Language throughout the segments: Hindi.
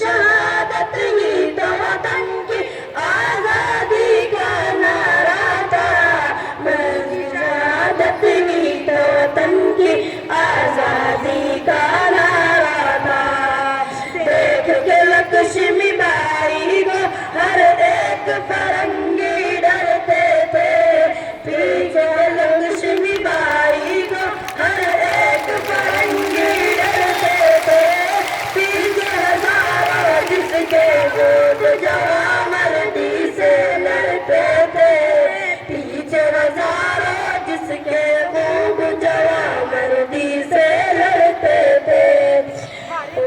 शहादत ही तो वतन की आजादी का नारा था। मर्जी शहादत ही तो वतन की आजादी का नारा था। देख के लक्ष्मी बाई को हर एक फरंगी डरते थे। पीछे लक्ष्मी बाई को हर एक फरंगी डरते थे। पीछे हजारों जिसके वोट जवां मर्दी से लड़ते थे। पीछे हजारों जिसके वोट जवां मर्दी से लड़ते थे।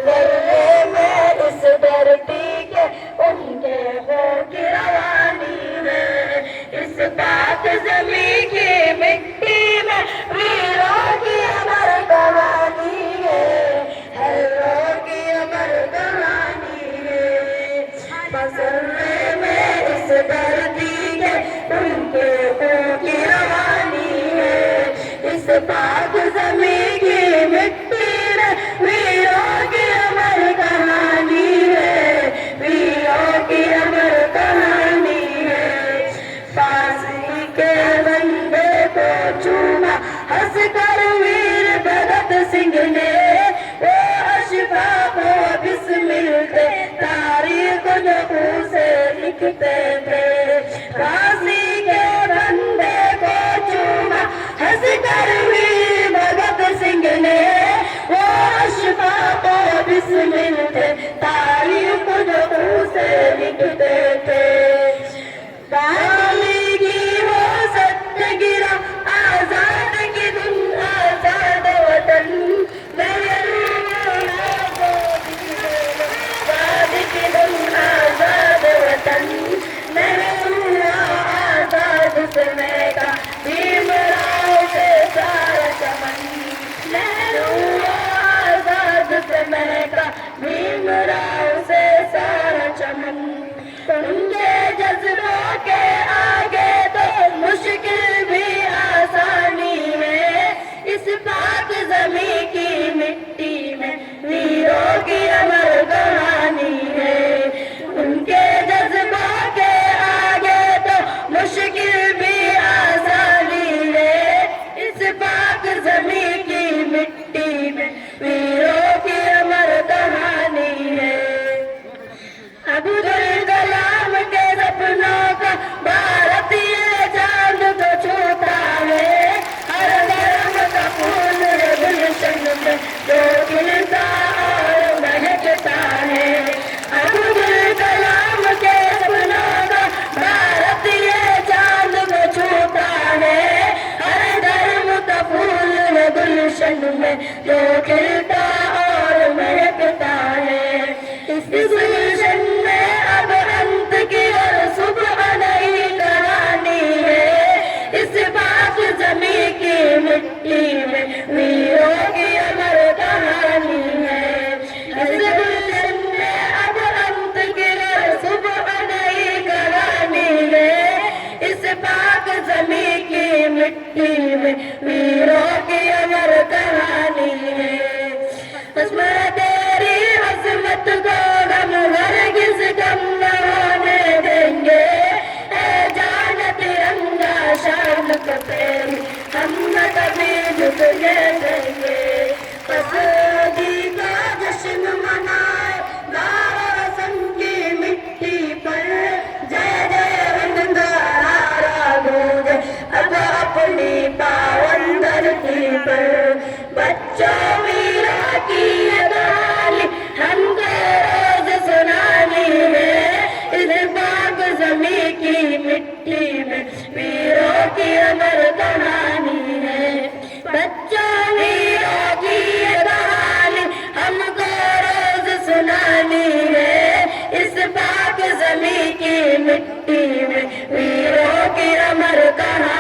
लड़ने में इस धरती के उनके हों की रवानी है। इस पाक ज़मीं की मिट्टी में वीरों की अमर कहानी है। हरों की अमर कहानी है। मसल्ले में इस धरती के उनके हों की रवानी है। इस पाक ज़मीं की मिट्टी में वीरों की अमर कहानी है। वीरों की अमर कहानी है। फांसी के बंदे को चूमा हंसकर वीर भगत सिंह ने। वो अशफाक को बिस्मिल थे तारीख नूर से लिखते थे। फांसी के बंदे को चूमा हंसकर वीर भगत सिंह ने। वो अशफाक को बिस्मिल थे तारीख नूर से लिखते थे। गाली की वो सत्य गिरा आजाद की धुन आजाद वतन। आजाद की धुन आजाद वतन। आजाद समय का भीमराव से सारा चमन। आजाद समय का भीमराव से सारा चमन। उनके जज्बों के आगे तो मुश्किल भी आसानी है। इस पाक ज़मीं की मिट्टी में वीरों की अमर कहानी है। उनके जज्बों के आगे तो मुश्किल भी आसानी है। इस पाक ज़मीं की मिट्टी में वीरों की अमर कहानी है। अब्दुल कलाम के सपनों का भारतीय चांद को छूता है। हर धर्म का फूल गुलशन में जो खिलता और महकता है। अब्दुल कलाम के सपनों का भारतीय चांद को छूता है। हर धर्म का फूल गुलशन में जो खिलता और महकता है। इस गुलशन में अब अंत की और सुबह नई कहानी है। इस पाक ज़मीं की मिट्टी में वीरों की अमर कहानी है। इस गुलशन में अब अंत की और सुबह नई कहानी है। इस पाक ज़मीं की मिट्टी में वीरों की अमर कहानी है। तेरी अज़मत को हम हरगिज़ कम न होने देंगे। ऐ जान तिरंगा शान को तेरी हम न कभी झुकने देंगे। आज़ादी का जश्न मनाए गाओ रस्म की मिट्टी पर। जय जय वंदना नारा गूंजे अब अपनी पावन धरती पर। बच्चों वीरों की ये कहानी हमको रोज सुनानी है। इस पाक ज़मीं की मिट्टी में वीरों की अमर कहानी है। बच्चों वीरों की ये कहानी हमको रोज सुनानी है। इस पाक ज़मीं की मिट्टी में वीरों की अमर कहानी